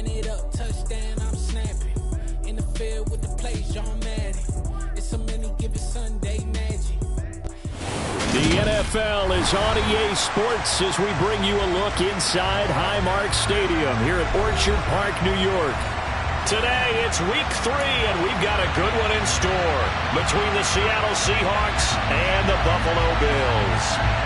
Run it up, touchdown, I'm snapping. In the field with the plays, John Madden. It's so many given Sunday magic. The NFL is on EA Sports as we bring you a look inside Highmark Stadium here at Orchard Park, New York. Today, it's week 3, and we've got a good one in store between the Seattle Seahawks and the Buffalo Bills.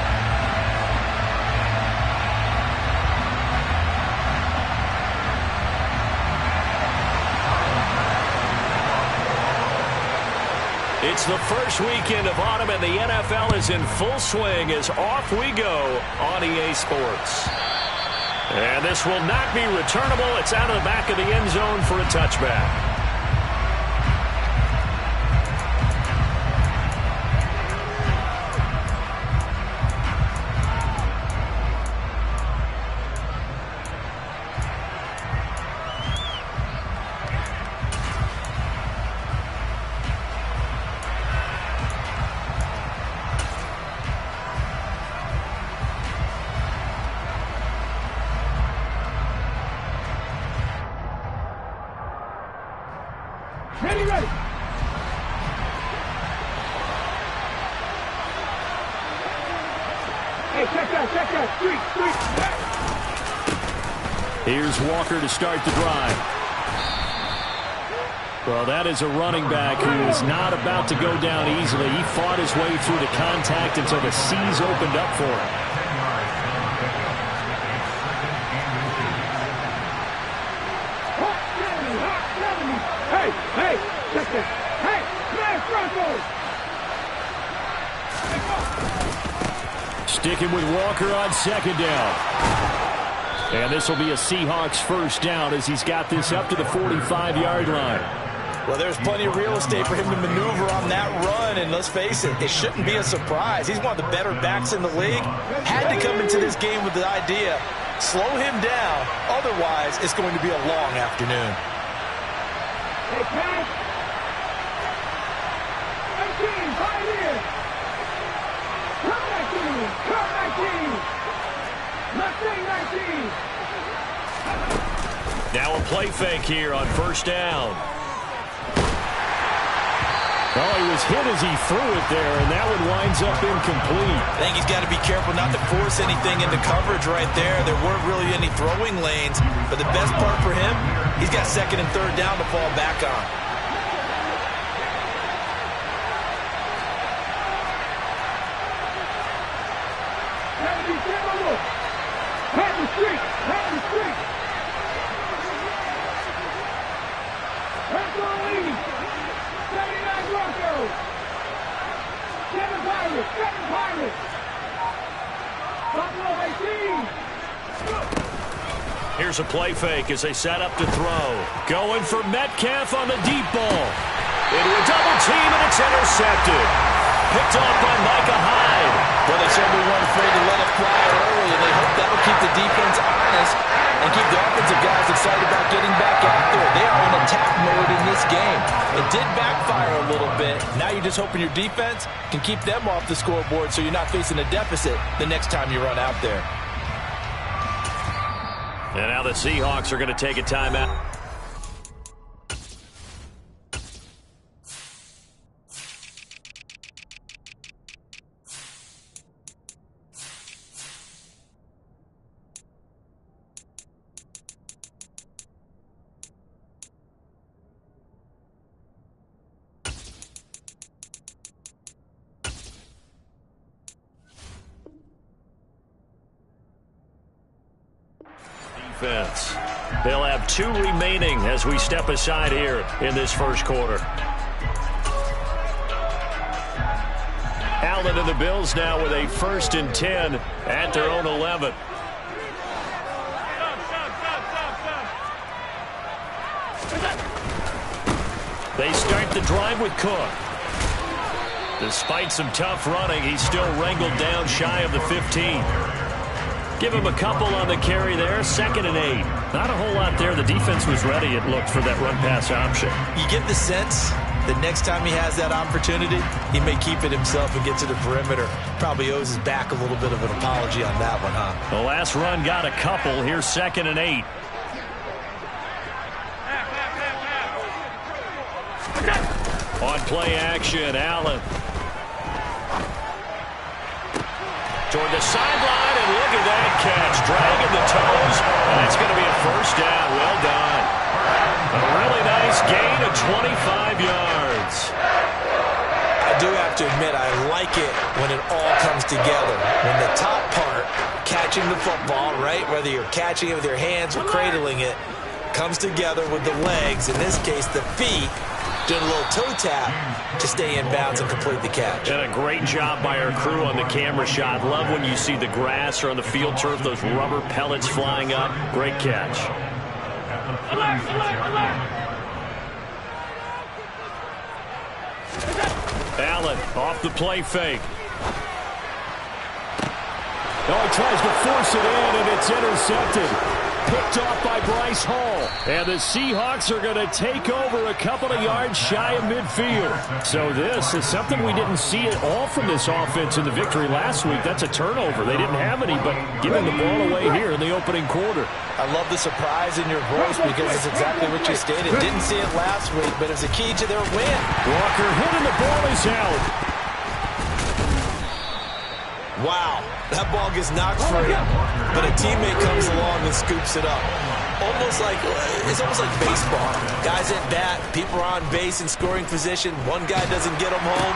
It's the first weekend of autumn, and the NFL is in full swing as off we go on EA Sports. And this will not be returnable. It's out of the back of the end zone for a touchback. Ready. Hey, check that. Street. Here's Walker to start the drive. Well, that is a running back who is not about to go down easily. He fought his way through the contact until the seas opened up for him. Hey, check this. Hey, smash Broncos! Sticking with Walker on second down. And this will be a Seahawks first down as he's got this up to the 45-yard line. Well, there's plenty of real estate for him to maneuver on that run, and let's face it, it shouldn't be a surprise. He's one of the better backs in the league. Had to come into this game with the idea, slow him down, otherwise it's going to be a long afternoon. Hey, pass. 19, right here. Come 19. 19. Now a play fake here on first down. Well, he was hit as he threw it there, and that one winds up incomplete. I think he's got to be careful not to force anything into coverage right there. There weren't really any throwing lanes, but the best part for him, he's got second and third down to fall back on. Here's a play fake as they set up to throw. Going for Metcalf on the deep ball. Into a double team, and it's intercepted. Picked off by Micah Hyde. Well, they certainly weren't afraid to let it fly early, and they hope that'll keep the defense honest and keep the offensive guys excited about getting back after it. They are in attack mode in this game. It did backfire a little bit. Now you're just hoping your defense can keep them off the scoreboard so you're not facing a deficit the next time you run out there. And now the Seahawks are going to take a timeout. Defense. They'll have 2 remaining as we step aside here in this first quarter. Allen and the Bills now with a 1st and 10 at their own 11. They start the drive with Cook. Despite some tough running, he's still wrangled down shy of the 15. Give him a couple on the carry there. 2nd and 8. Not a whole lot there. The defense was ready, it looked, for that run-pass option. You get the sense that next time he has that opportunity, he may keep it himself and get to the perimeter. Probably owes his back a little bit of an apology on that one, huh? The last run got a couple. Here's 2nd and 8. On play action, Allen. Toward the sideline, and look at that catch. Dragging the toes, and it's going to be a first down. Well done. A really nice gain of 25 yards. I do have to admit, I like it when it all comes together. When the top part, catching the football, right, whether you're catching it with your hands or cradling it, comes together with the legs, in this case the feet, doing a little toe tap to stay in bounds and complete the catch. And a great job by our crew on the camera shot. Love when you see the grass or on the field turf, those rubber pellets flying up. Great catch. Allen off the play fake. Oh, he tries to force it in, and it's intercepted. Picked off by Bryce Hall. And the Seahawks are going to take over a couple of yards shy of midfield. So this is something we didn't see at all from this offense in the victory last week. That's a turnover. They didn't have any, but giving the ball away here in the opening quarter. I love the surprise in your voice because it's exactly what you stated. Didn't see it last week, but it's a key to their win. Walker hit and the ball is out. Wow, that ball gets knocked free, but a teammate comes along and scoops it up. It's almost like baseball. Guys at bat, people are on base in scoring position. One guy doesn't get them home.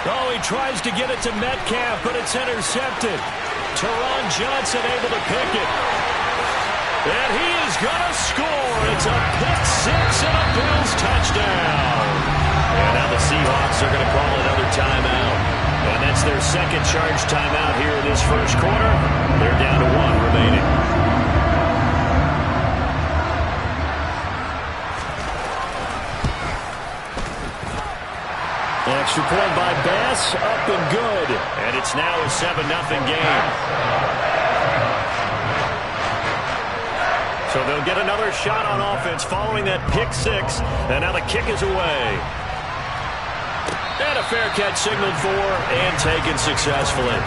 Oh, he tries to get it to Metcalf, but it's intercepted. Teron Johnson able to pick it. And he is going to score. It's a pick six and a Bills touchdown. And now the Seahawks are going to call another timeout. And that's their second charge timeout here in this first quarter. They're down to 1 remaining. Extra point by Bass, up and good. And it's now a 7-0 game. So they'll get another shot on offense following that pick six. And now the kick is away. And a fair catch signaled for and taken successfully.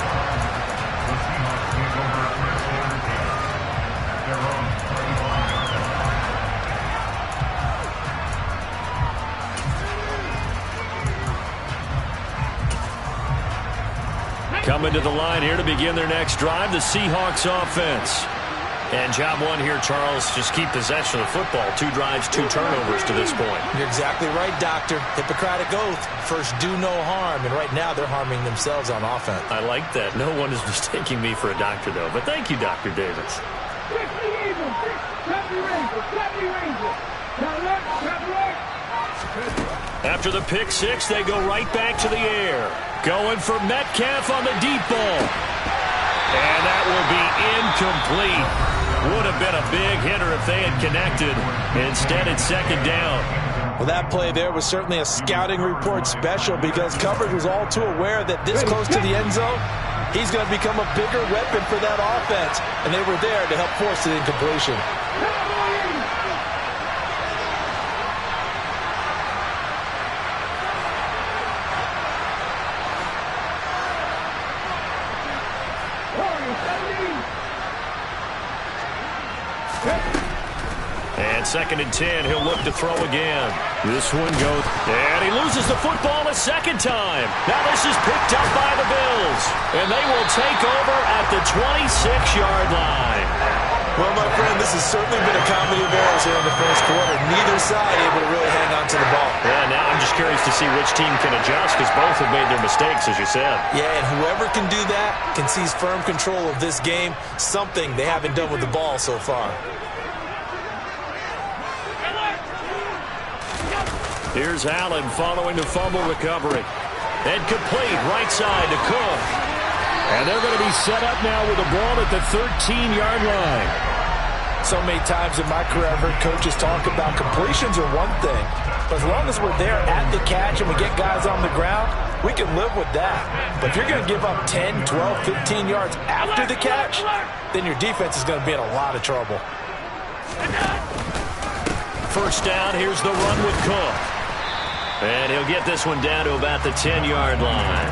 Coming to the line here to begin their next drive, the Seahawks offense. And job one here, Charles, just keep possession of the football. 2 drives, 2 turnovers to this point. You're exactly right, Doctor. Hippocratic oath. First, do no harm. And right now, they're harming themselves on offense. I like that. No one is mistaking me for a doctor, though. But thank you, Dr. Davis. After the pick six, they go right back to the air. Going for Metcalf on the deep ball. And that will be incomplete. Would have been a big hitter if they had connected. Instead, it's second down. Well, that play there was certainly a scouting report special because coverage was all too aware that this close to the end zone, he's going to become a bigger weapon for that offense. And they were there to help force the incompletion. And 2nd and 10, he'll look to throw again. This one goes, and he loses the football a second time. Now this is picked up by the Bills, and they will take over at the 26-yard line. Well, my friend, this has certainly been a comedy of errors here in the first quarter. Neither side able to really hang on to the ball. Yeah, now I'm just curious to see which team can adjust because both have made their mistakes, as you said. Yeah, and whoever can do that can seize firm control of this game, something they haven't done with the ball so far. Here's Allen following the fumble recovery. And complete right side to Cook. And they're going to be set up now with the ball at the 13-yard line. So many times in my career, I've heard coaches talk about completions are one thing. But as long as we're there at the catch and we get guys on the ground, we can live with that. But if you're going to give up 10, 12, 15 yards after the catch, then your defense is going to be in a lot of trouble. First down, here's the run with Cook. And he'll get this one down to about the 10-yard line.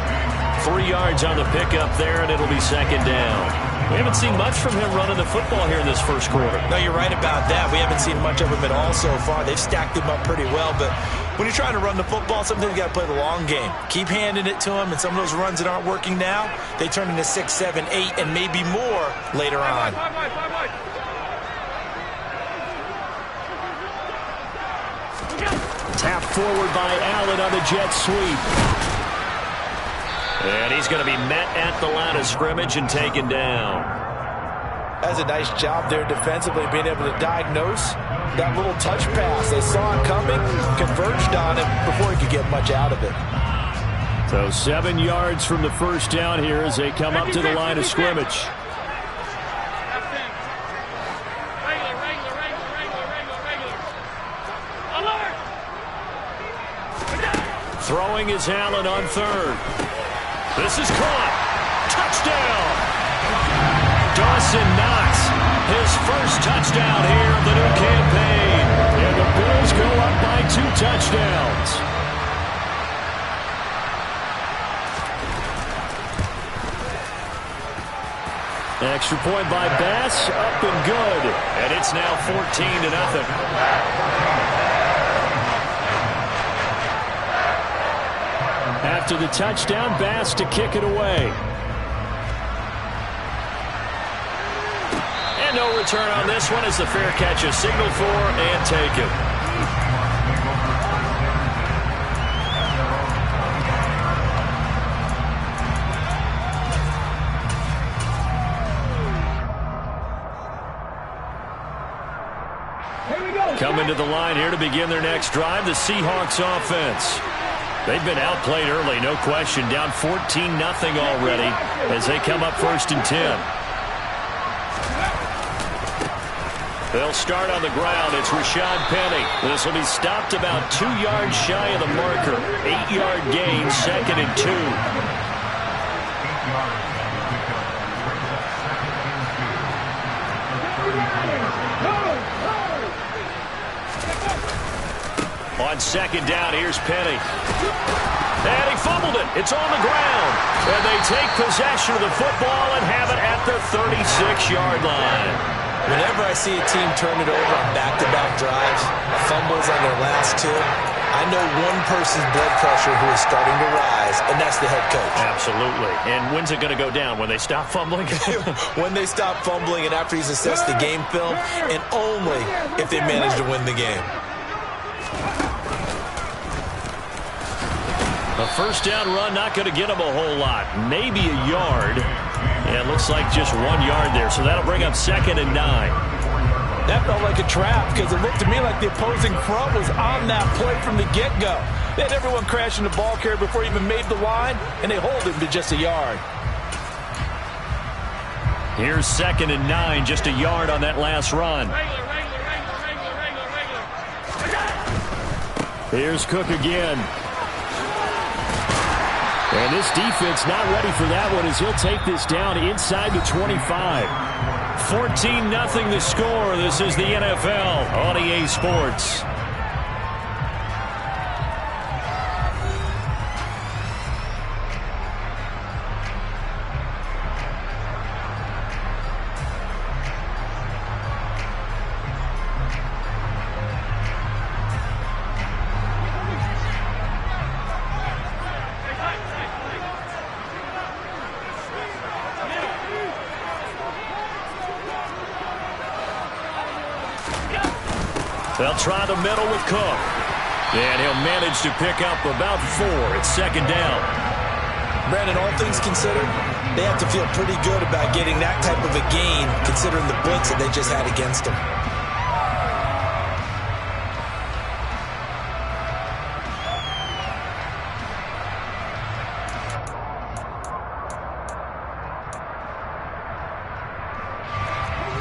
3 yards on the pickup there, and it'll be second down. We haven't seen much from him running the football here in this first quarter. No, you're right about that. We haven't seen much of him at all so far. They've stacked him up pretty well, but when you're trying to run the football, sometimes you got to play the long game. Keep handing it to him, and some of those runs that aren't working now, they turn into 6, 7, 8, and maybe more later on. Tapped forward by Allen on the jet sweep. And he's going to be met at the line of scrimmage and taken down. That's a nice job there defensively, being able to diagnose that little touch pass. They saw it coming, converged on it before he could get much out of it. So 7 yards from the first down here as they come up to the line of scrimmage. Throwing is Allen on third. This is caught. Touchdown. Dawson Knox, his first touchdown here of the new campaign. And the Bills go up by 2 touchdowns. Extra point by Bass, up and good. And it's now 14-0. After the touchdown, Bass to kick it away. And no return on this one as the fair catch is signaled for and taken. Coming to the line here to begin their next drive, the Seahawks offense. They've been outplayed early, no question. Down 14-0 already as they come up 1st and 10. They'll start on the ground. It's Rashad Penny. This will be stopped about 2 yards shy of the marker. 8-yard gain, 2nd and 2. On 2nd down, here's Penny. And he fumbled it. It's on the ground. And they take possession of the football and have it at the 36-yard line. Whenever I see a team turn it over on back-to-back drives, fumbles on their last 2, I know one person's blood pressure who is starting to rise, and that's the head coach. Absolutely. And when's it going to go down? When they stop fumbling? When they stop fumbling and after he's assessed the game film, and only if they manage to win the game. A first down run not going to get him a whole lot. Maybe a yard. Yeah, it looks like just 1 yard there. So that'll bring up 2nd and 9. That felt like a trap because it looked to me like the opposing front was on that play from the get-go. They had everyone crashing the ball carrier before he even made the line, and they hold him to just a yard. Here's 2nd and 9, just a yard on that last run. Here's Cook again. And this defense not ready for that one as he'll take this down inside the 25. 14-0 the score. This is the NFL on EA Sports. They'll try the middle with Cook. And he'll manage to pick up about 4. It's 2nd down. Brandon, all things considered, they have to feel pretty good about getting that type of a gain considering the blitz that they just had against them.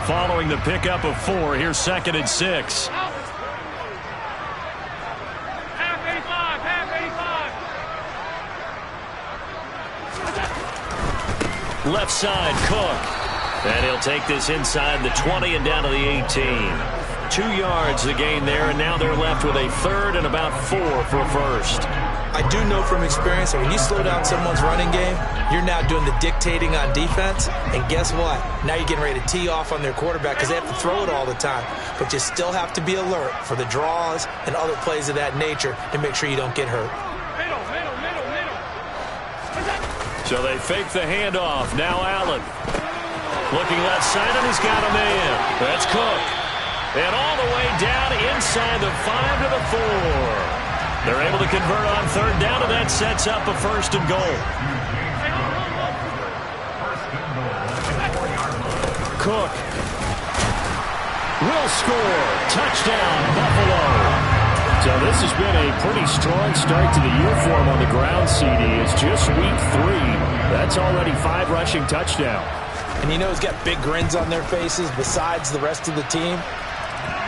Following the pickup of 4, here's 2nd and 6. Left side, Cook. And he'll take this inside the 20 and down to the 18. 2 yards the gain there, and now they're left with a 3rd and about 4 for a first. I do know from experience that when you slow down someone's running game, you're now doing the dictating on defense. And guess what? Now you're getting ready to tee off on their quarterback because they have to throw it all the time. But you still have to be alert for the draws and other plays of that nature to make sure you don't get hurt. So they fake the handoff. Now Allen. Looking left side, and he's got a man. That's Cook. And all the way down inside the 5 to the 4. They're able to convert on third down, and that sets up a 1st and goal. Cook will score. Touchdown, Buffalo. So this has been a pretty strong start to the year for him on the ground, CD. It's just week 3. That's already 5 rushing touchdowns. And you know he's got big grins on their faces besides the rest of the team.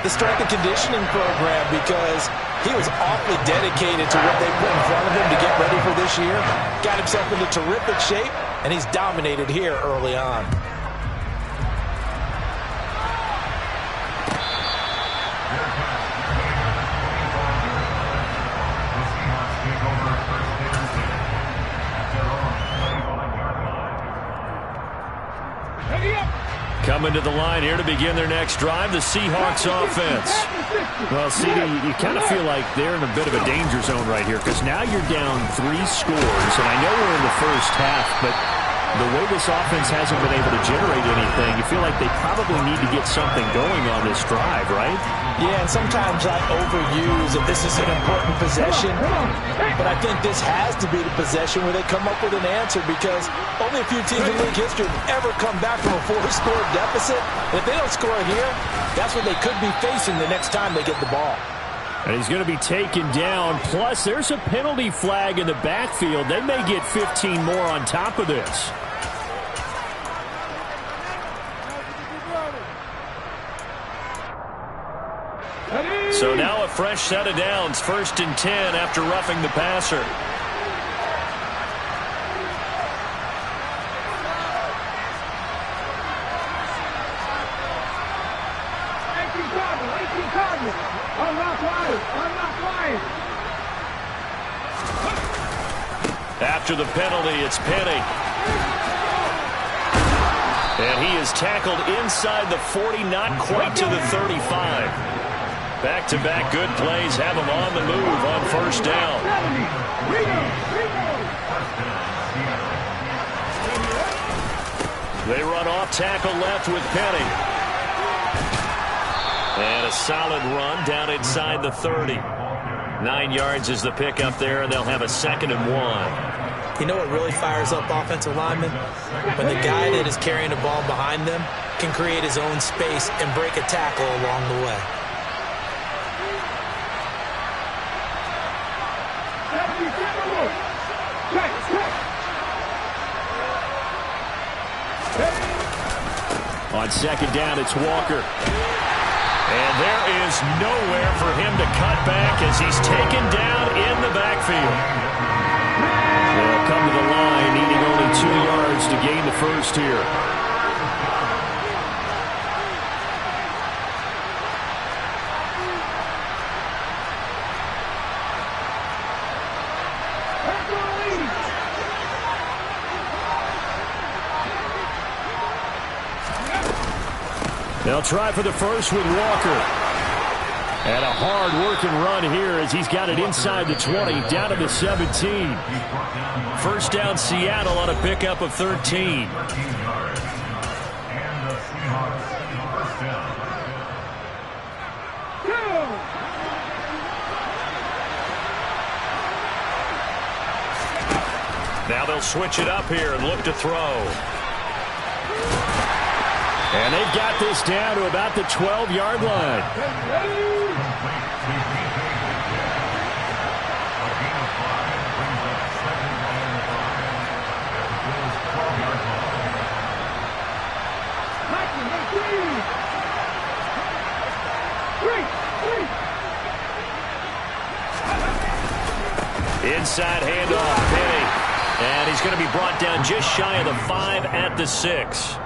The strength and conditioning program, because he was awfully dedicated to what they put in front of him to get ready for this year. Got himself into terrific shape, and he's dominated here early on. Coming to the line here to begin their next drive, the Seahawks offense. Well, CD, you kind of feel like they're in a bit of a danger zone right here because now you're down 3 scores, and I know we're in the first half, but the way this offense hasn't been able to generate anything, you feel like they probably need to get something going on this drive, right? Yeah, and sometimes I overuse that this is an important possession, but I think this has to be the possession where they come up with an answer because only a few teams in league history have ever come back from a 4-score deficit. And if they don't score here, that's what they could be facing the next time they get the ball. And he's going to be taken down. Plus, there's a penalty flag in the backfield. They may get 15 more on top of this. So now a fresh set of downs. 1st and 10 after roughing the passer. After the penalty, it's Penny. And he is tackled inside the 40, not quite to the 35. Back-to-back good plays have him on the move on 1st down. They run off tackle left with Penny. And a solid run down inside the 30. 9 yards is the pickup there, and they'll have a 2nd and 1. You know what really fires up offensive linemen? When the guy that is carrying the ball behind them can create his own space and break a tackle along the way. On 2nd down, it's Walker. And there is nowhere for him to cut back as he's taken down in the backfield. They'll come to the line, needing only 2 yards to gain the 1st here. They'll try for the 1st with Walker. And a hard-working run here as he's got it inside the 20, down to the 17. 1st down, Seattle on a pickup of 13. Now they'll switch it up here and look to throw. And they've got this down to about the 12-yard line. Inside handoff, Penny. And he's going to be brought down just shy of the 5 at the 6.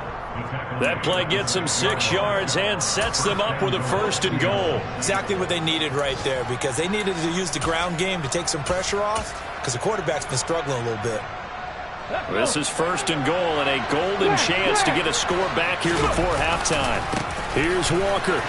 That play gets them 6 yards and sets them up with a 1st and goal. Exactly what they needed right there, because they needed to use the ground game to take some pressure off, because the quarterback's been struggling a little bit. This is 1st and goal and a golden chance to get a score back here before halftime. Here's Walker.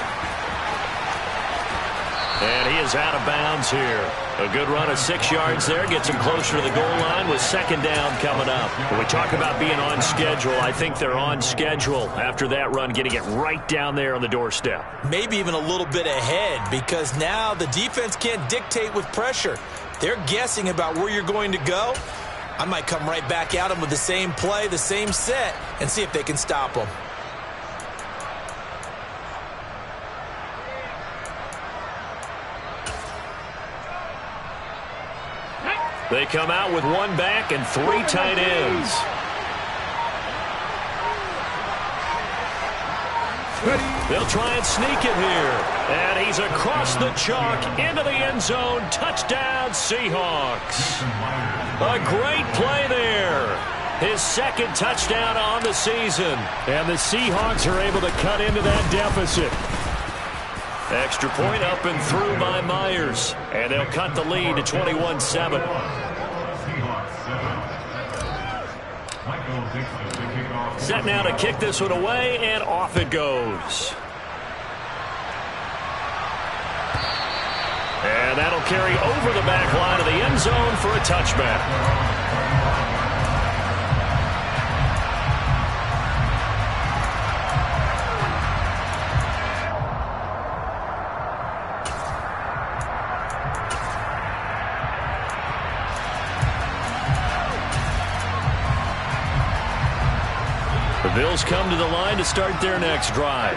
And he is out of bounds here. A good run of 6 yards there. Gets him closer to the goal line with 2nd down coming up. When we talk about being on schedule, I think they're on schedule after that run, getting it right down there on the doorstep. Maybe even a little bit ahead, because now the defense can't dictate with pressure. They're guessing about where you're going to go. I might come right back at them with the same play, the same set, and see if they can stop them. They come out with 1 back and 3 tight ends. They'll try and sneak it here. And he's across the chalk into the end zone. Touchdown, Seahawks. A great play there. His 2nd touchdown on the season. And the Seahawks are able to cut into that deficit. Extra point up and through by Myers. And they'll cut the lead to 21-7. Set now to kick this one away, and off it goes. And that'll carry over the back line of the end zone for a touchback. The Bills come to the line to start their next drive.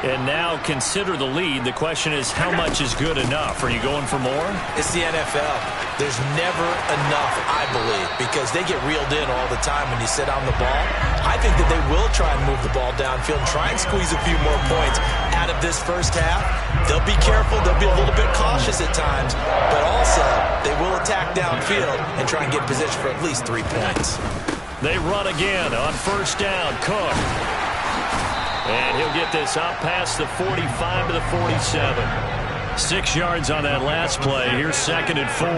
And now consider the lead. The question is, how much is good enough? Are you going for more? It's the NFL. There's never enough, I believe, because they get reeled in all the time when you sit on the ball. I think that they will try and move the ball downfield and try and squeeze a few more points out of this first half. They'll be careful. They'll be a little bit cautious at times, but also they will attack downfield and try and get position for at least 3 points. They run again on 1st down. Cook. And he'll get this out past the 45 to the 47. 6 yards on that last play. Here's 2nd and 4.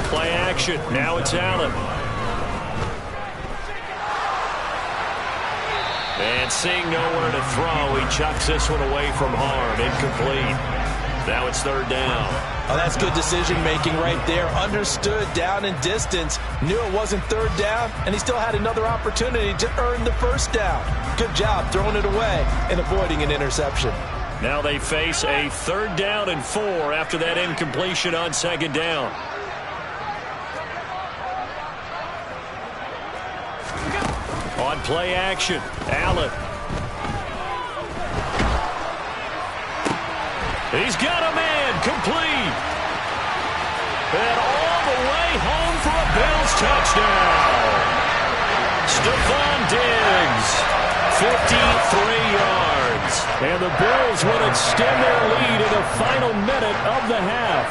Play action. Now it's Allen. And seeing nowhere to throw, he chucks this one away from harm. Incomplete. Now it's 3rd down. Oh, that's good decision-making right there. Understood down and distance. Knew it wasn't 3rd down, and he still had another opportunity to earn the 1st down. Good job throwing it away and avoiding an interception. Now they face a 3rd down and 4 after that incompletion on 2nd down. On play action, Allen. He's got a man, complete. And all the way home for a Bills touchdown. Stephon Diggs, 53 yards. And the Bills will extend their lead in the final minute of the half.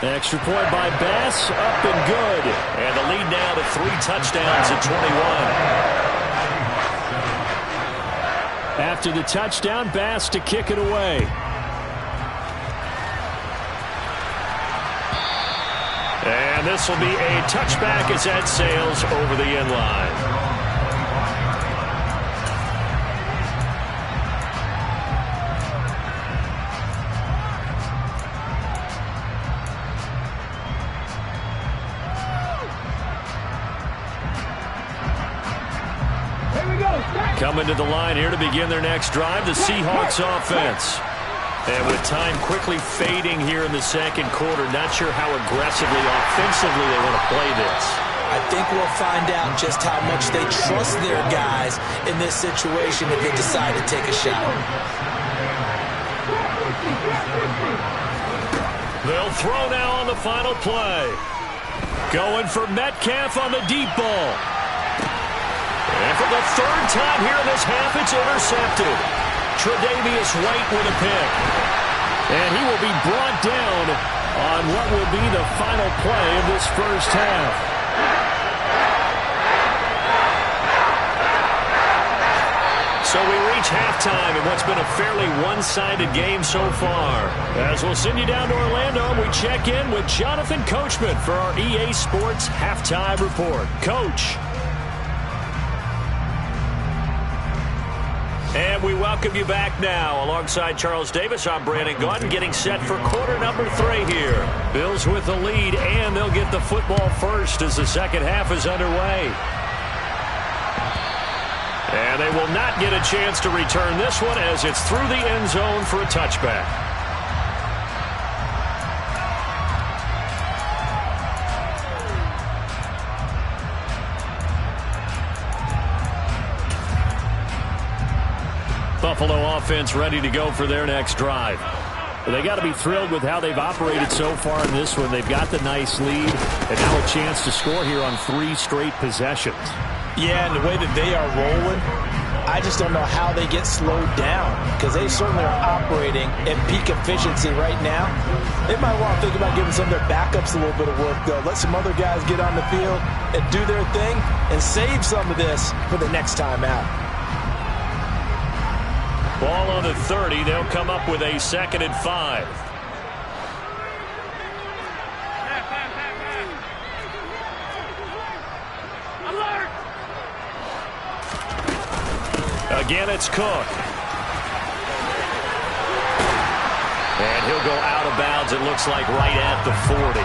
Extra point by Bass, up and good. And the lead now to 3 touchdowns at 21. After the touchdown, Bass to kick it away. And this will be a touchback as that sails over the end line. Coming to the line here to begin their next drive, the Seahawks offense. And with time quickly fading here in the 2nd quarter, not sure how aggressively, offensively they want to play this. I think we'll find out just how much they trust their guys in this situation if they decide to take a shot. They'll throw now on the final play. Going for Metcalf on the deep ball. And for the 3rd time here in this half, it's intercepted. Tre'Davious White with a pick. And he will be brought down on what will be the final play of this first half. So we reach halftime in what's been a fairly one-sided game so far. As we'll send you down to Orlando, we check in with Jonathan Coachman for our EA Sports Halftime Report. Coach. And we welcome you back now. Alongside Charles Davis, I'm Brandon Gaudin, getting set for quarter number 3 here. Bills with the lead, and they'll get the football first as the second half is underway. And they will not get a chance to return this one as it's through the end zone for a touchback. Buffalo offense ready to go for their next drive. They got to be thrilled with how they've operated so far in this one. They've got the nice lead and now a chance to score here on 3 straight possessions. Yeah, and the way that they are rolling, I just don't know how they get slowed down because they certainly are operating at peak efficiency right now. They might want to think about giving some of their backups a little bit of work, though. Let some other guys get on the field and do their thing and save some of this for the next time out. Ball on the 30. They'll come up with a 2nd and 5. Again, it's Cook. And he'll go out of bounds, it looks like, right at the 40.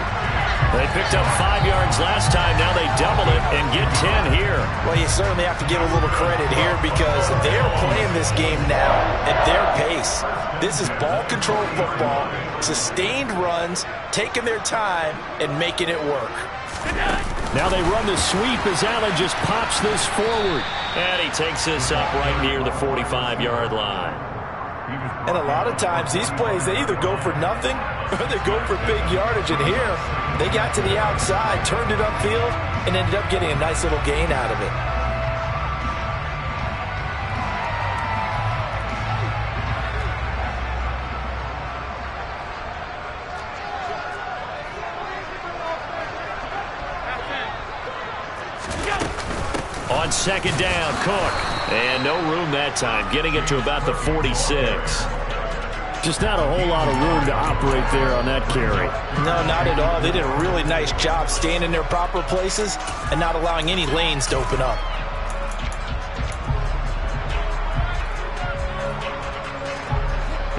They picked up 5 yards last time. Now they double it and get 10 here. Well, you certainly have to give a little credit here because they're playing this game now at their pace. This is ball control football, sustained runs, taking their time, and making it work. Now they run the sweep as Allen just pops this forward. And he takes this up right near the 45-yard line. And a lot of times these plays, they either go for nothing or they go for big yardage. And here, they got to the outside, turned it upfield, and ended up getting a nice little gain out of it. On 2nd down, Cook. And no room that time, getting it to about the 46. Just not a whole lot of room to operate there on that carry. No, not at all. They did a really nice job staying in their proper places and not allowing any lanes to open up.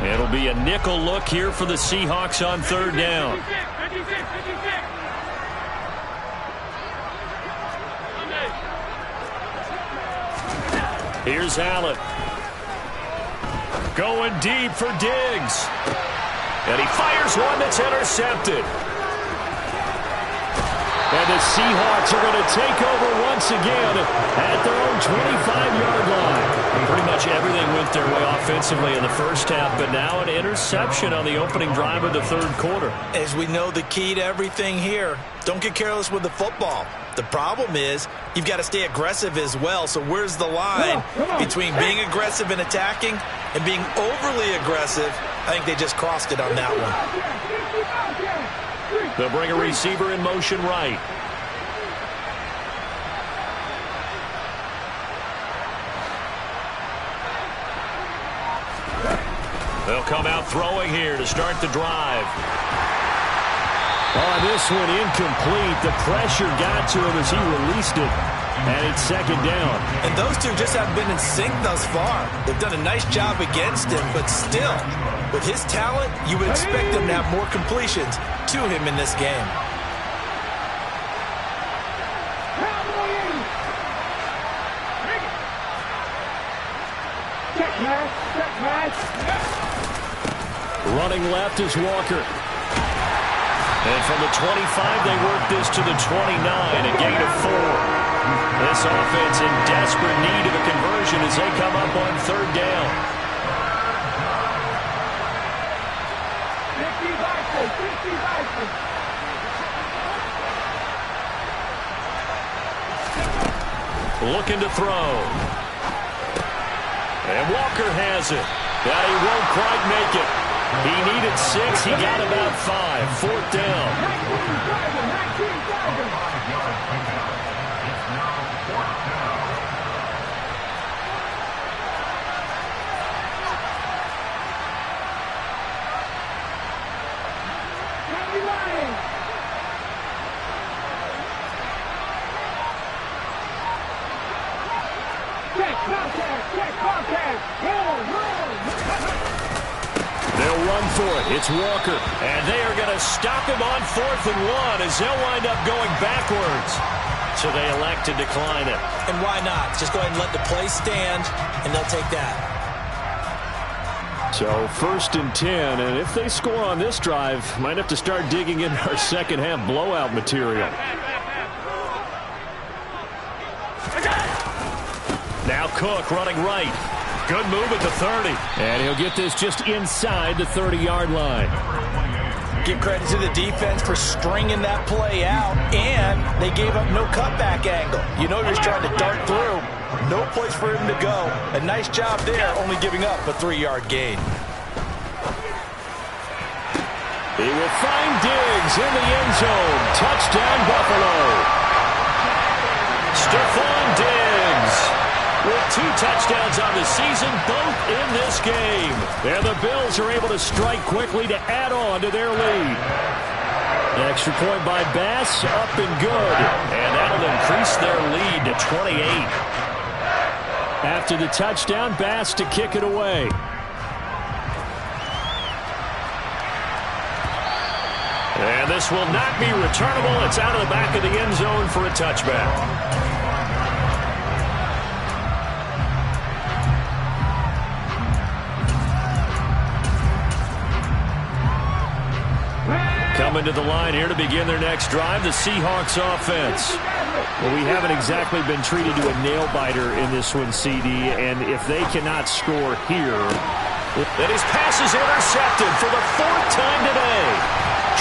It'll be a nickel look here for the Seahawks on 3rd down. Here's Allen. Going deep for Diggs. And he fires one that's intercepted. And the Seahawks are going to take over once again at their own 25-yard line. Pretty much everything went their way offensively in the first half, but now an interception on the opening drive of the 3rd quarter. As we know, the key to everything here, don't get careless with the football. The problem is you've got to stay aggressive as well. So where's the line between being aggressive and attacking and being overly aggressive? I think they just crossed it on that one. They'll bring a receiver in motion right. They'll come out throwing here to start the drive. Oh, this one incomplete. The pressure got to him as he released it. And it's 2nd down. And those two just haven't been in sync thus far. They've done a nice job against him, but still, with his talent, you would expect him to have more completions to him in this game. Running left is Walker. And from the 25, they work this to the 29, a gain of 4. This offense in desperate need of a conversion as they come up on 3rd down. Looking to throw. And Walker has it. But he won't quite make it. He needed 6. He got about 5. 4th down. They'll run for it. It's Walker. And they are going to stop him on 4th and 1 as they'll wind up going backwards. So they elect to decline it. And why not? Just go ahead and let the play stand, and they'll take that. So 1st and 10, and if they score on this drive, might have to start digging in our second half blowout material. Now Cook running right. Good move at the 30. And he'll get this just inside the 30-yard line. Give credit to the defense for stringing that play out, and they gave up no cutback angle. You know he's trying to dart through. No place for him to go. A nice job there, only giving up a 3-yard gain. He will find Diggs in the end zone. Touchdown, Buffalo. Stephon Diggs with 2 touchdowns on the season, both in this game. And the Bills are able to strike quickly to add on to their lead. Extra point by Bass, up and good. And that'll increase their lead to 28. After the touchdown, Bass to kick it away. And this will not be returnable. It's out of the back of the end zone for a touchback. Coming to the line here to begin their next drive, the Seahawks offense. Well, we haven't exactly been treated to a nail-biter in this one, CD, and if they cannot score here... Then his pass is intercepted for the 4th time today.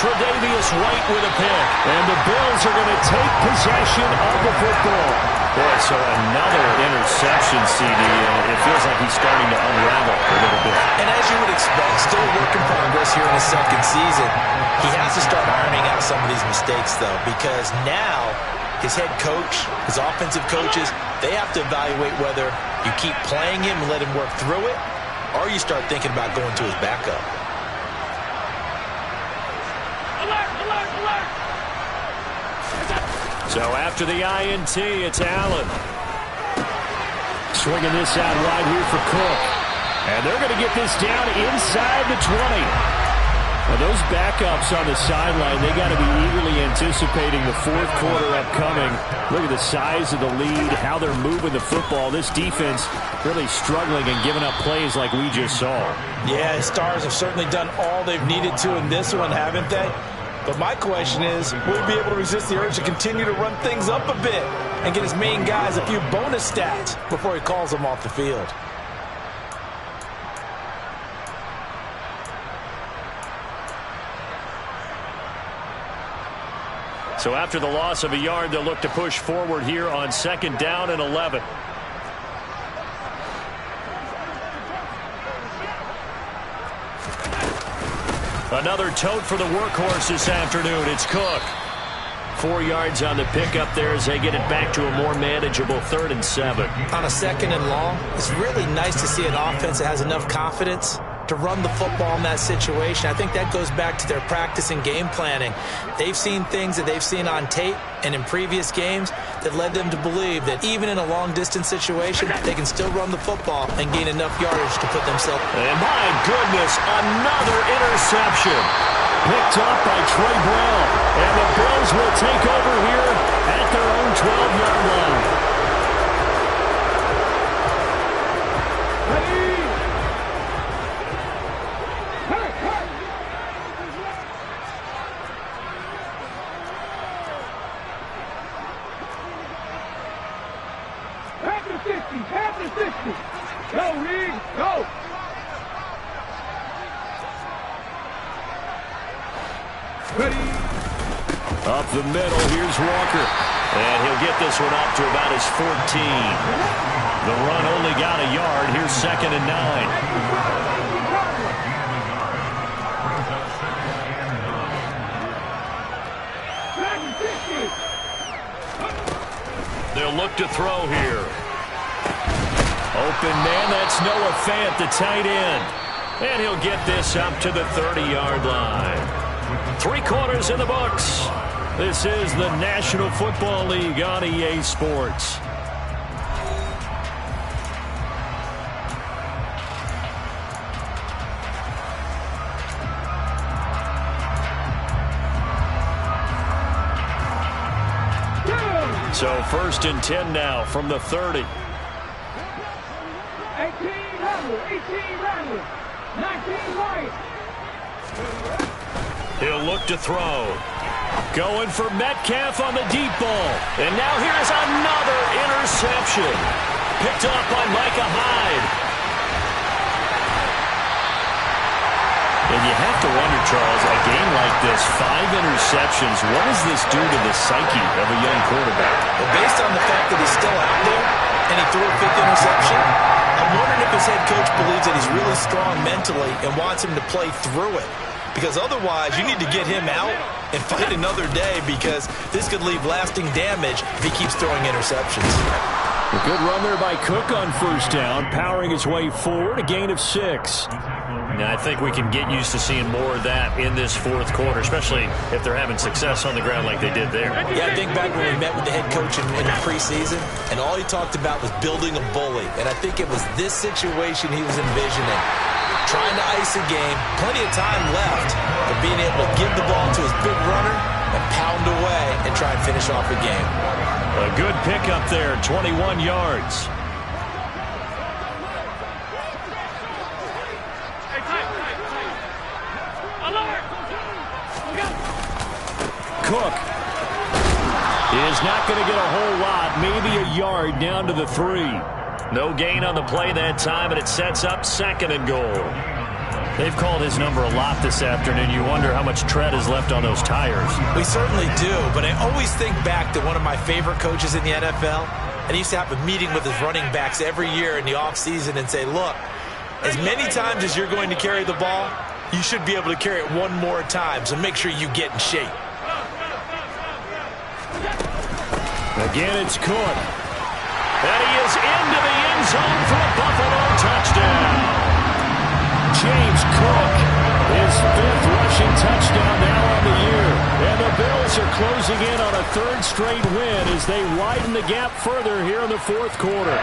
Tre'Davious White with a pick, and the Bills are going to take possession of the football. Boy, so another interception, CD, and it feels like he's starting to unravel a little bit. And as you would expect, still a work in progress here in his 2nd season. He has to start ironing out some of these mistakes, though, because now his head coach, his offensive coaches, they have to evaluate whether you keep playing him and let him work through it, or you start thinking about going to his backup. So after the INT, it's Allen. Swinging this out wide here for Cook. And they're going to get this down inside the 20. Now those backups on the sideline, they got to be eagerly anticipating the 4th quarter upcoming. Look at the size of the lead, how they're moving the football. This defense really struggling and giving up plays like we just saw. Yeah, the Stars have certainly done all they've needed to in this one, haven't they? But my question is, will he be able to resist the urge to continue to run things up a bit and get his main guys a few bonus stats before he calls them off the field? So after the loss of a yard, they'll look to push forward here on 2nd down and 11. Another tote for the workhorse this afternoon. It's Cook. 4 yards on the pickup there as they get it back to a more manageable 3rd and 7. On a 2nd and long, it's really nice to see an offense that has enough confidence to run the football in that situation. I think that goes back to their practice and game planning. They've seen things that they've seen on tape and in previous games that led them to believe that even in a long-distance situation, they can still run the football and gain enough yardage to put themselves... And my goodness, another interception. Picked up by Trey Brown. And the Bills will take over here at their own 12-yard line. Go, Reed, go! Ready? Up the middle, here's Walker. And he'll get this one up to about his 14. The run only got a yard. Here's 2nd and 9. He'll look to throw here. Open man, that's Noah Fant, the tight end. And he'll get this up to the 30-yard line. 3 quarters in the books. This is the National Football League on EA Sports. So 1st and 10 now from the 30. 18 Randall, 18 Randall, 19 White. He'll look to throw. Going for Metcalf on the deep ball. And now here's another interception. Picked up by Micah Hyde. And you have to wonder, Charles, a game like this, 5 interceptions, what does this do to the psyche of a young quarterback? Well, based on the fact that he's still out there and he threw a 5th interception, I'm wondering if his head coach believes that he's really strong mentally and wants him to play through it. Because otherwise, you need to get him out and fight another day, because this could leave lasting damage if he keeps throwing interceptions. A good run there by Cook on 1st down, powering his way forward, a gain of 6. Now, I think we can get used to seeing more of that in this 4th quarter, especially if they're having success on the ground like they did there. Yeah, I think back when we met with the head coach in the preseason, and all he talked about was building a bully. And I think it was this situation he was envisioning. Trying to ice a game, plenty of time left, but being able to give the ball to his big runner and pound away and try and finish off the game. A good pickup there, 21 yards. Cook is not going to get a whole lot, maybe a yard down to the 3. No gain on the play that time, and it sets up 2nd and goal. They've called his number a lot this afternoon. You wonder how much tread is left on those tires. We certainly do, but I always think back to one of my favorite coaches in the NFL, and he used to have a meeting with his running backs every year in the offseason and say, look, as many times as you're going to carry the ball, you should be able to carry it one more time, so make sure you get in shape. Again, it's Cook. And he is into the end zone for a Buffalo touchdown. James Cook, his 5th rushing touchdown now on the year. And the Bills are closing in on a 3rd straight win as they widen the gap further here in the 4th quarter.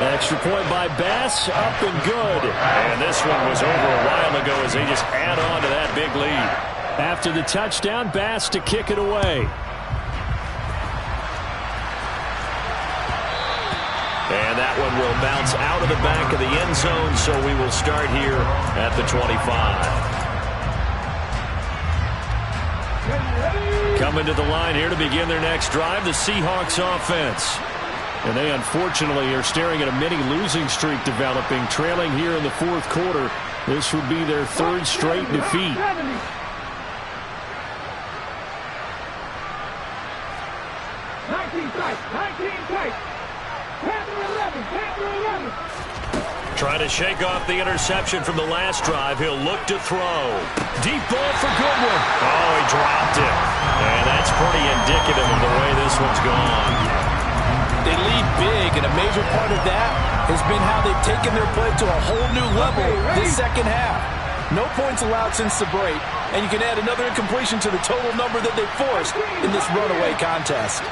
Extra point by Bass, up and good. And this one was over a while ago as they just add on to that big lead. After the touchdown, Bass to kick it away. And that one will bounce out of the back of the end zone, so we will start here at the 25. Coming to the line here to begin their next drive, the Seahawks offense. And they unfortunately are staring at a mini losing streak developing, trailing here in the 4th quarter. This would be their 3rd straight defeat. Trying to shake off the interception from the last drive. He'll look to throw. Deep ball for Goodwin. Oh, he dropped it. And that's pretty indicative of the way this one's gone. They lead big, and a major part of that has been how they've taken their play to a whole new level this 2nd half. No points allowed since the break, and you can add another incompletion to the total number that they forced in this runaway contest.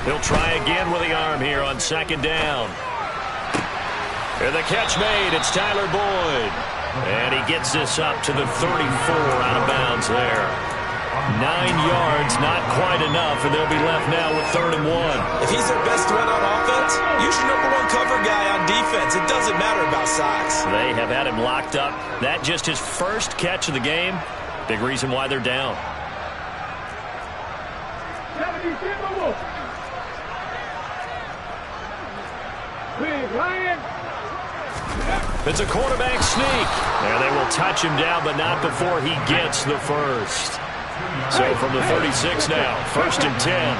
He'll try again with the arm here on 2nd down. And the catch made. It's Tyler Boyd. And he gets this up to the 34 out of bounds there. 9 yards, not quite enough, and they'll be left now with 3rd and 1. If he's their best threat on offense, use your #1 cover guy on defense. It doesn't matter about size. They have had him locked up. That just his 1st catch of the game. Big reason why they're down. It's a quarterback sneak. And they will touch him down, but not before he gets the 1st. So from the 36 now, 1st and 10.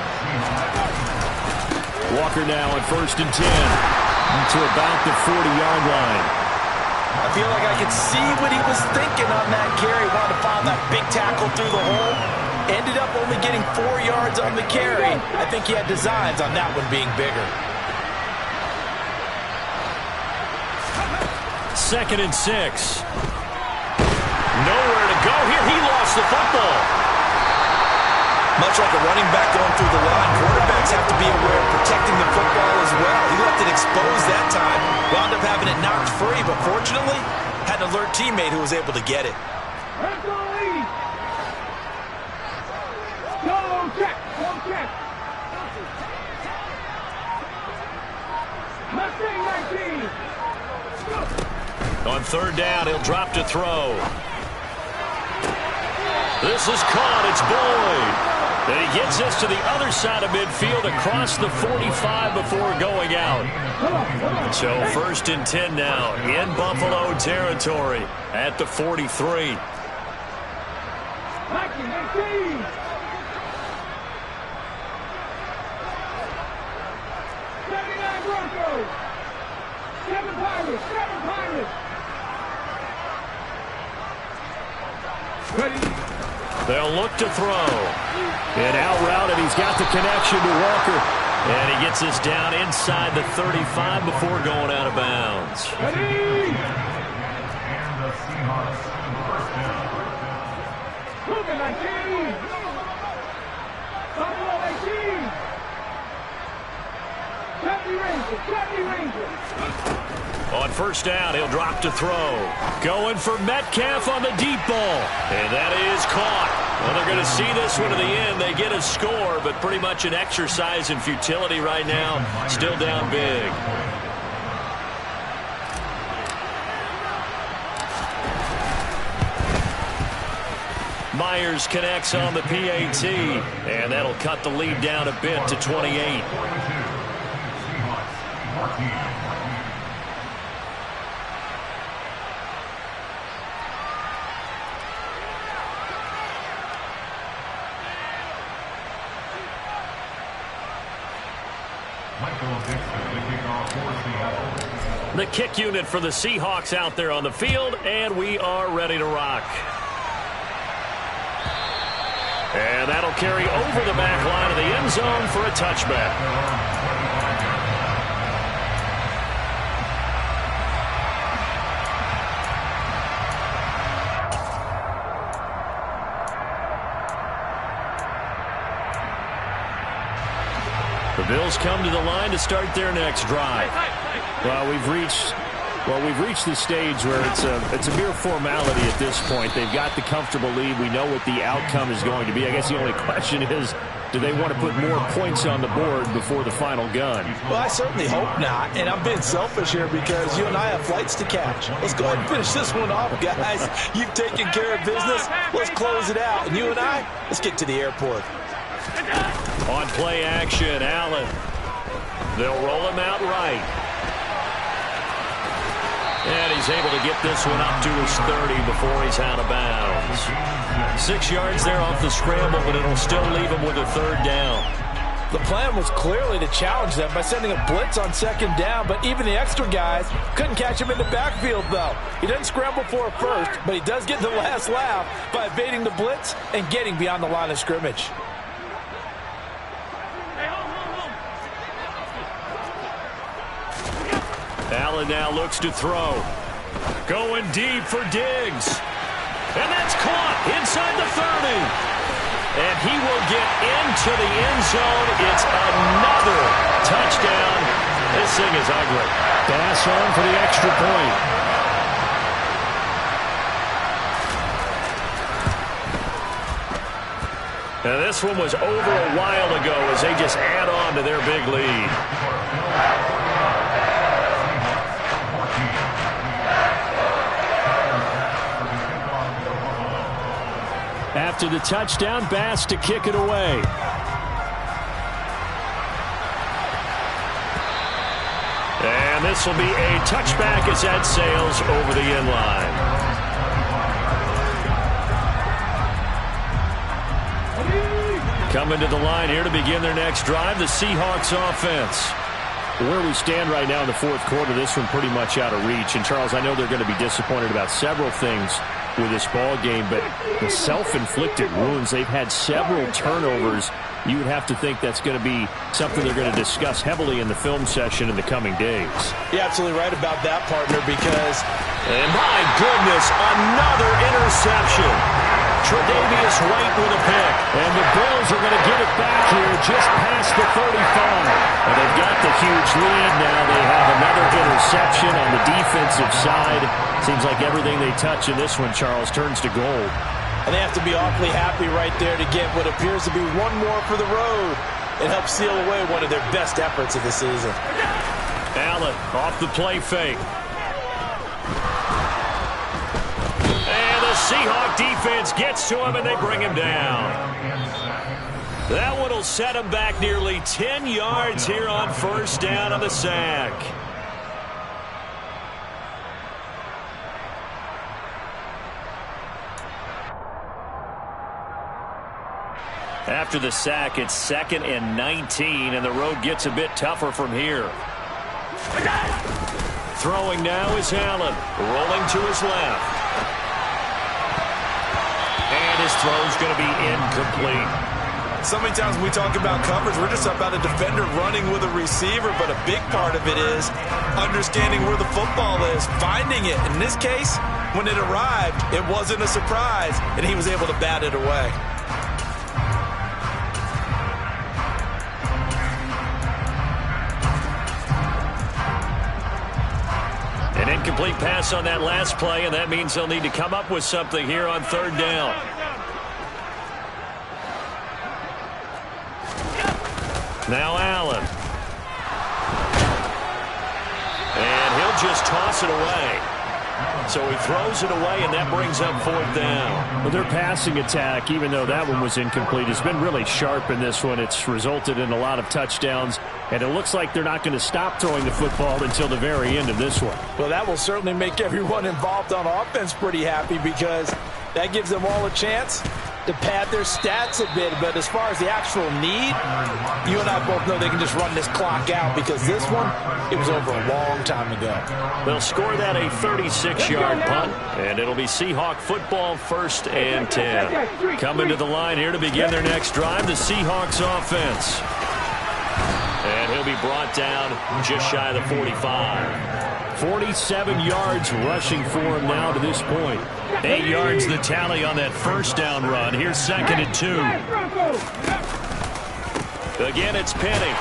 Walker now on 1st and 10 to about the 40-yard line. I feel like I could see what he was thinking on that carry. Wanted to find that big tackle through the hole. Ended up only getting 4 yards on the carry. I think he had designs on that one being bigger. 2nd and 6. Nowhere to go here. He lost the football. Much like a running back going through the line, quarterbacks have to be aware of protecting the football as well. He left it exposed that time. Wound up having it knocked free, but fortunately, had an alert teammate who was able to get it. On 3rd down, he'll drop to throw. This is caught. It's Boyd. And he gets this to the other side of midfield across the 45 before going out. So 1st and 10 now in Buffalo territory at the 43. They'll look to throw. And out route, and he's got the connection to Walker. And he gets this down inside the 35 before going out of bounds. On 1st down, he'll drop to throw. Going for Metcalf on the deep ball. And that is caught. Well, they're going to see this one to the end. They get a score, but pretty much an exercise in futility right now. Still down big. Myers connects on the PAT. And that'll cut the lead down a bit to 28. The kick unit for the Seahawks out there on the field, and we are ready to rock. And that'll carry over the back line of the end zone for a touchback. The Bills come to the line to start their next drive. Well, we've reached the stage where it's a mere formality at this point. They've got the comfortable lead. We know what the outcome is going to be. I guess the only question is, do they want to put more points on the board before the final gun? Well, I certainly hope not, and I'm being selfish here because you and I have flights to catch. Let's go ahead and finish this one off, guys. You've taken care of business. Let's close it out. And you and I, let's get to the airport. On play action, Allen. They'll roll him out right. And he's able to get this one up to his 30 before he's out of bounds. 6 yards there off the scramble, but it'll still leave him with a 3rd down. The plan was clearly to challenge them by sending a blitz on 2nd down, but even the extra guys couldn't catch him in the backfield, though. He doesn't scramble for it first, but he does get the last laugh by evading the blitz and getting beyond the line of scrimmage. Allen now looks to throw. Going deep for Diggs. And that's caught inside the 30. And he will get into the end zone. It's another touchdown. This thing is ugly. Pass on for the extra point. Now this one was over a while ago as they just add on to their big lead. After the touchdown, Bass to kick it away. And this will be a touchback as that sails over the end line. Coming to the line here to begin their next drive, the Seahawks offense. Where we stand right now in the 4th quarter, this one pretty much out of reach. And, Charles, I know they're going to be disappointed about several things with this ball game, but the self-inflicted wounds, they've had several turnovers. You would have to think that's going to be something they're going to discuss heavily in the film session in the coming days. You're absolutely right about that, partner, because, and my goodness, another interception. Tre'Davious White with a pick. And the Bills are going to get it back here just past the 35. And they've got the huge lead now. They have another interception on the defensive side. Seems like everything they touch in this one, Charles, turns to gold. And they have to be awfully happy right there to get what appears to be one more for the road and help seal away one of their best efforts of the season. Allen off the play fake. And the Seahawk defense gets to him, and they bring him down. That one will set him back nearly 10 yards here on first down on the sack. After the sack, it's 2nd and 19, and the road gets a bit tougher from here. Throwing now is Allen, rolling to his left. And his throw's going to be incomplete. So many times when we talk about coverage, we're just about a defender running with a receiver, but a big part of it is understanding where the football is, finding it. In this case, when it arrived, it wasn't a surprise, and he was able to bat it away. An incomplete pass on that last play, and that means they'll need to come up with something here on third down. Now Allen. And he'll just toss it away. So he throws it away, and that brings up fourth down. Well, their passing attack, even though that one was incomplete, has been really sharp in this one. It's resulted in a lot of touchdowns, and it looks like they're not going to stop throwing the football until the very end of this one. Well, that will certainly make everyone involved on offense pretty happy, because that gives them all a chance to pad their stats a bit. But as far as the actual need, you and I both know they can just run this clock out, because this one, it was over a long time ago. They'll score that a 36-yard punt, and it'll be Seahawk football, 1st and 10. Coming to the line here to begin their next drive, the Seahawks offense. And he'll be brought down just shy of the 45. 47 yards rushing for him now to this point. 8 yards the tally on that first down run. Here's 2nd and 2. Again, it's Penny.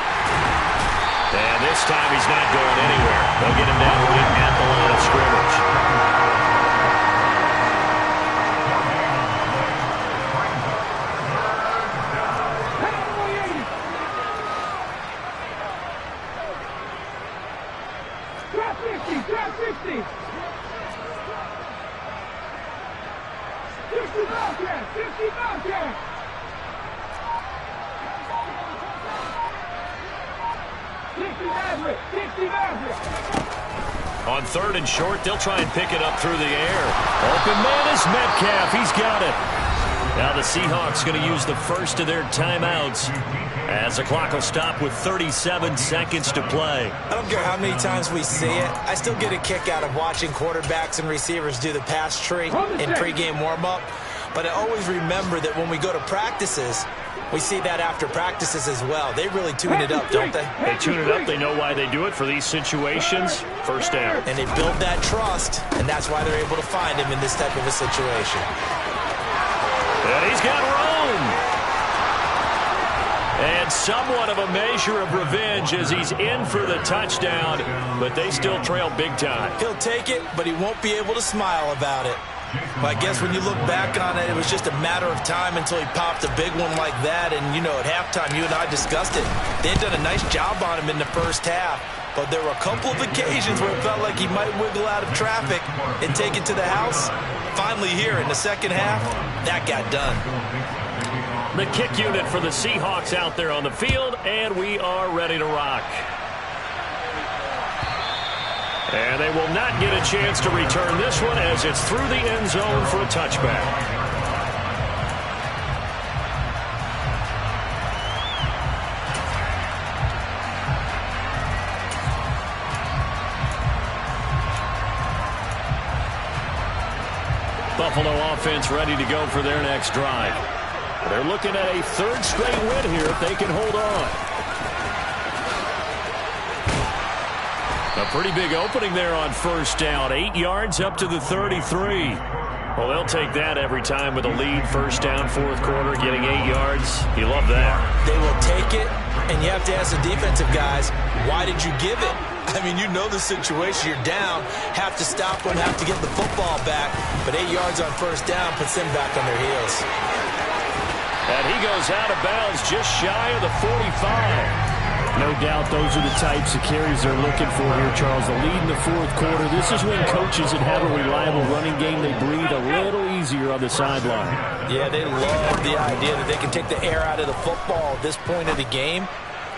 And this time he's not going anywhere. They'll get him down right at the line of scrimmage. On 3rd and short, they'll try and pick it up through the air. Open man is Metcalf. He's got it. Now the Seahawks going to use the first of their timeouts as the clock will stop with 37 seconds to play. I don't care how many times we see it. I still get a kick out of watching quarterbacks and receivers do the pass tree in pregame warm-up. But I always remember that when we go to practices, we see that after practices as well. They really tune it up, don't they? They tune it up. They know why they do it for these situations. First down. And they build that trust, and that's why they're able to find him in this type of a situation. And he's got room. And somewhat of a measure of revenge as he's in for the touchdown, but they still trail big time. He'll take it, but he won't be able to smile about it. But I guess when you look back on it, it was just a matter of time until he popped a big one like that. And, you know, at halftime, you and I discussed it. They had done a nice job on him in the first half. But there were a couple of occasions where it felt like he might wiggle out of traffic and take it to the house. Finally here in the second half, that got done. The kick unit for the Seahawks out there on the field, and we are ready to rock. And they will not get a chance to return this one as it's through the end zone for a touchback. Buffalo offense ready to go for their next drive. They're looking at a third straight win here if they can hold on. A pretty big opening there on first down. 8 yards up to the 33. Well, they'll take that every time with a lead. First down, fourth quarter, getting 8 yards. You love that. They will take it, and you have to ask the defensive guys, why did you give it? I mean, you know the situation. You're down, have to stop them, have to get the football back. But 8 yards on first down puts them back on their heels. And he goes out of bounds just shy of the 45. No doubt those are the types of carries they're looking for here, Charles. The lead in the fourth quarter. This is when coaches that have a reliable running game, they breathe a little easier on the sideline. Yeah, they love the idea that they can take the air out of the football at this point of the game.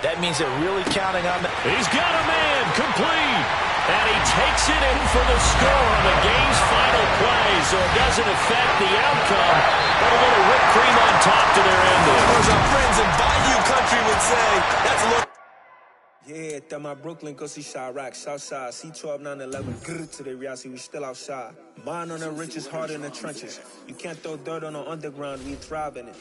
That means they're really counting on that. He's got a man complete. And he takes it in for the score on the game's final play, so it doesn't affect the outcome. But a little whipped cream on top to their ending. As our friends in Bayou Country would say, that's a look. Yeah, that my Brooklyn, go see Chirac, Southside, C12, 911, grrr to the reality, we still outside. Mine on the riches, hard in the trenches. You can't throw dirt on the underground, we thrive in it.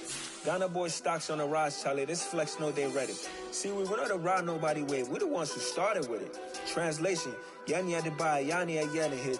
Ghana boys stocks on the rise, Charlie, this flex know they ready. See, we went on to ride nobody wave, we the ones who started with it. Translation, Yanni had to buy, Yanni again here.